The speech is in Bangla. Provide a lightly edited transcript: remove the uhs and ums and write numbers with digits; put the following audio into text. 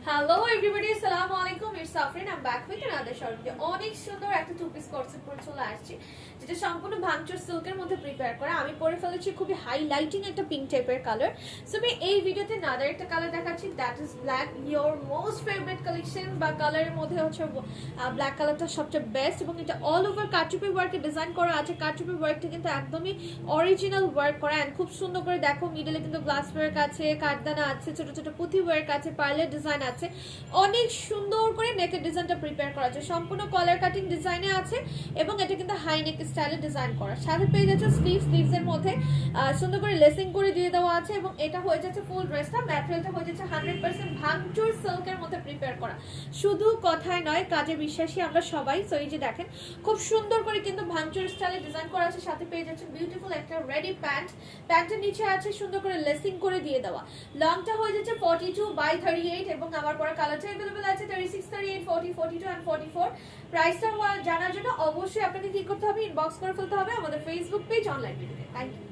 হ্যালো এভরিবডি, আসসালামু আলাইকুম। It's Safrin, I am back with another short video. অনেক সুন্দর একটা টু পিস কোট সেট পরে চলে আসছি, যেটা সম্পূর্ণ ভাঙচুর সিল্কের মধ্যে প্রিপেয়ার করা। আমি পরে ফেলেছি খুবই হাইলাইটিং একটা পিঙ্ক টাইপের কালার। সো আমি এই ভিডিওতে নাদার একটা কালার দেখাচ্ছি, that is black. Your most favourite collection বা কালারের মধ্যে হচ্ছে ব্ল্যাক কালারটা সবচেয়ে বেস্ট, এবং এটা অল ওভার কারচুপি ওয়ার্কে ডিজাইন করা আছে। কারচুপি ওয়ার্কটা কিন্তু একদমই অরিজিনাল ওয়ার্ক করা, অ্যান্ড খুব সুন্দর করে দেখো মিডলে কিন্তু গ্লাস ওয়ার্ক আছে, কাঠদানা আছে, ছোট ছোট পুঁথি ওয়ার্ক আছে, পার্লের ডিজাইন আছে। অনেক সুন্দর করে নেকের ডিজাইনটা প্রিপেয়ার করা আছে, সম্পূর্ণ কলার কাটিং ডিজাইনে আছে, এবং এটা কিন্তু হাই নেক স্টাইলে ডিজাইন করা। সাথে পেয়ে যাচ্ছে স্লিভস এর মধ্যে সুন্দর করে লেসিং করে দিয়ে দেওয়া আছে, এবং এটা হয়ে যাচ্ছে ফুল ড্রেসটা। ম্যাটেরিয়ালটা হয়ে যাচ্ছে 100% ভাঙচুর সিল্কের মধ্যে প্রিপেয়ার করা। শুধু কথায় নয়, কাজে বিশ্বাসী আমরা সবাই। সো এই যে দেখেন, খুব সুন্দর করে কিন্তু ভাঙচুর স্টাইলে ডিজাইন করা আছে। সাথে পেয়ে যাচ্ছে বিউটিফুল একটা রেডি প্যান্ট। প্যান্টের নিচে আছে সুন্দর করে লেসিং করে দিয়ে দেওয়া। লংটা হয়ে যাচ্ছে 42/38, এবং আমার পরে কালারটা अवेलेबल আছে 36, 38, 40, 42 এন্ড 44। প্রাইসটা জানার জন্য অবশ্যই আপনাকে কি করতে হবে, ইনবক্স করে ফেলতে হবে আমাদের ফেসবুক পেজ অনলাইন ভিডিওতে। Thank you.